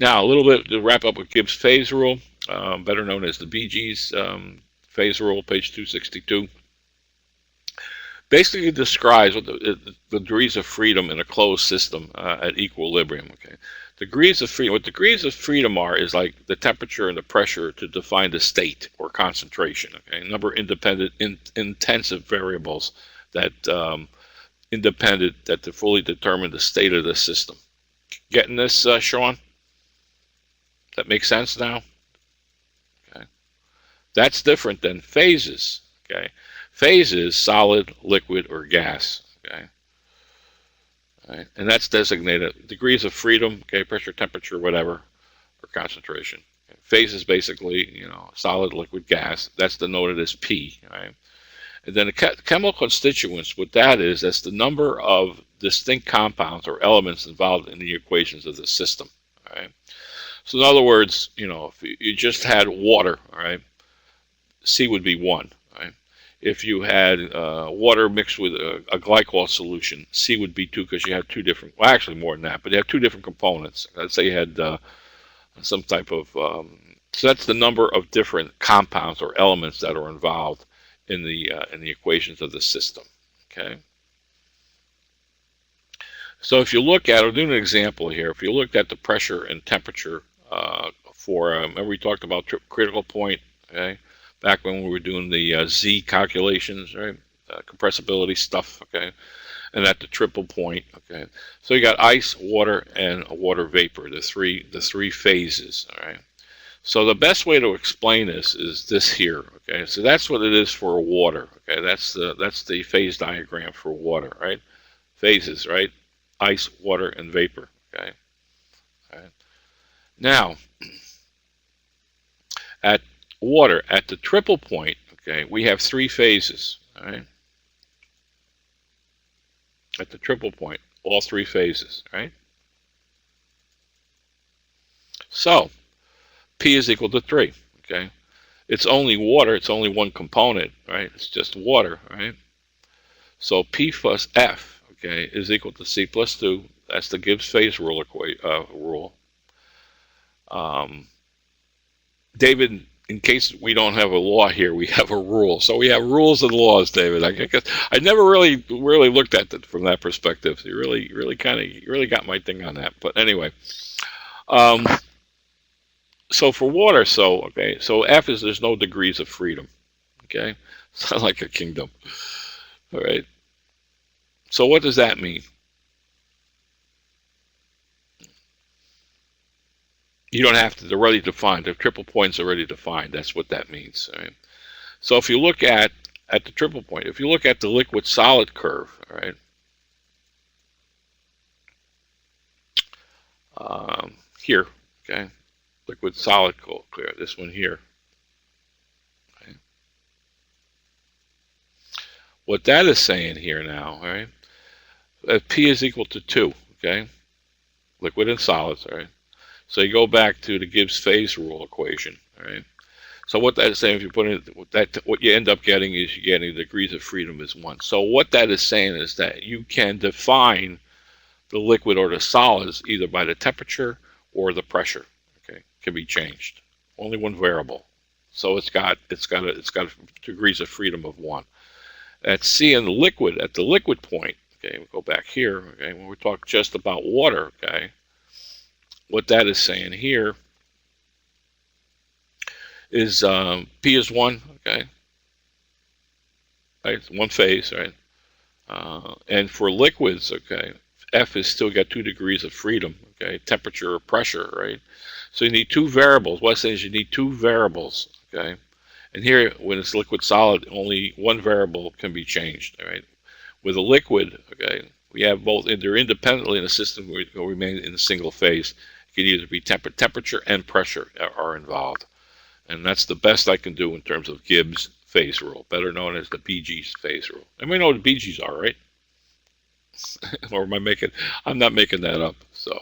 Now, a little bit to wrap up with Gibbs phase rule, better known as the Bee Gees phase rule, page 262. Basically describes what the degrees of freedom in a closed system at equilibrium. Okay, degrees of freedom. What degrees of freedom are is like the temperature and the pressure to define the state or concentration. Okay, a number of independent, intensive variables that independent that to fully determine the state of the system. Getting this, Sean? That makes sense now? Okay, that's different than phases. Okay. Phases, solid, liquid, or gas. Okay, all right. And that's designated degrees of freedom. Okay, pressure, temperature, whatever, or concentration. Okay. Phases basically, solid, liquid, gas. That's denoted as P. Right. And then the chemical constituents. What that is, that's the number of distinct compounds or elements involved in the equations of the system. All right. So in other words, if you just had water, all right, C would be 1. If you had water mixed with a glycol solution, C would be 2 because you have 2 different, well, actually more than that, but you have 2 different components. Let's say you had some type of, so that's the number of different compounds or elements that are involved in the equations of the system. Okay. So if you look at, I'll do an example here. If you looked at the pressure and temperature remember we talked about critical point, okay? Back when we were doing the Z calculations, right? Compressibility stuff, okay? And at the triple point, okay? So you got ice, water, and a water vapor, the three phases, all right? So the best way to explain this is this here, okay? So that's what it is for water, okay? That's the phase diagram for water, right? Phases, right? Ice, water, and vapor, okay? All right. Now, at water, at the triple point, okay, we have 3 phases, all right? At the triple point, all 3 phases, right? So, P is equal to 3, okay? It's only water, it's only one component, right? It's just water, right? So P plus F, okay, is equal to C plus 2. That's the Gibbs phase rule. David, in case we don't have a law here, we have a rule. So we have rules and laws, David. I guess I never really looked at it from that perspective. So you really got my thing on that. But anyway, so for water, so F is there's no degrees of freedom. Okay, it's not like a kingdom. All right. So what does that mean? You don't have to, they're already defined. The triple points are already defined. That's what that means. Right? So if you look at the triple point, if you look at the liquid solid curve, all right, here, okay, liquid solid clear, this one here. Okay. What that is saying here now, all right, that P is equal to 2, okay, liquid and solids, all right. So you go back to the Gibbs phase rule equation, all right? So what that is saying, if you put in that, what you end up getting is you're getting degrees of freedom is 1. So what that is saying is that you can define the liquid or the solids either by the temperature or the pressure. Okay, it can be changed. Only one variable. So it's got degrees of freedom of 1. At C in the liquid, at the liquid point, okay, we'll go back here, okay, when we talk just about water, okay, what that is saying here is P is 1, okay, right, it's 1 phase, right, and for liquids, okay, F is still got 2 degrees of freedom, okay, temperature or pressure, right, so you need 2 variables. What it says is you need 2 variables, okay, and here when it's liquid solid, only 1 variable can be changed, all right. With a liquid, okay, we have both, they're independently in the system, we remain in a single phase. It can either be temperature and pressure are involved. And that's the best I can do in terms of Gibbs phase rule, better known as the Bee Gees phase rule. And we know what the Bee Gees are, right? Or am I making, I'm not making that up, so.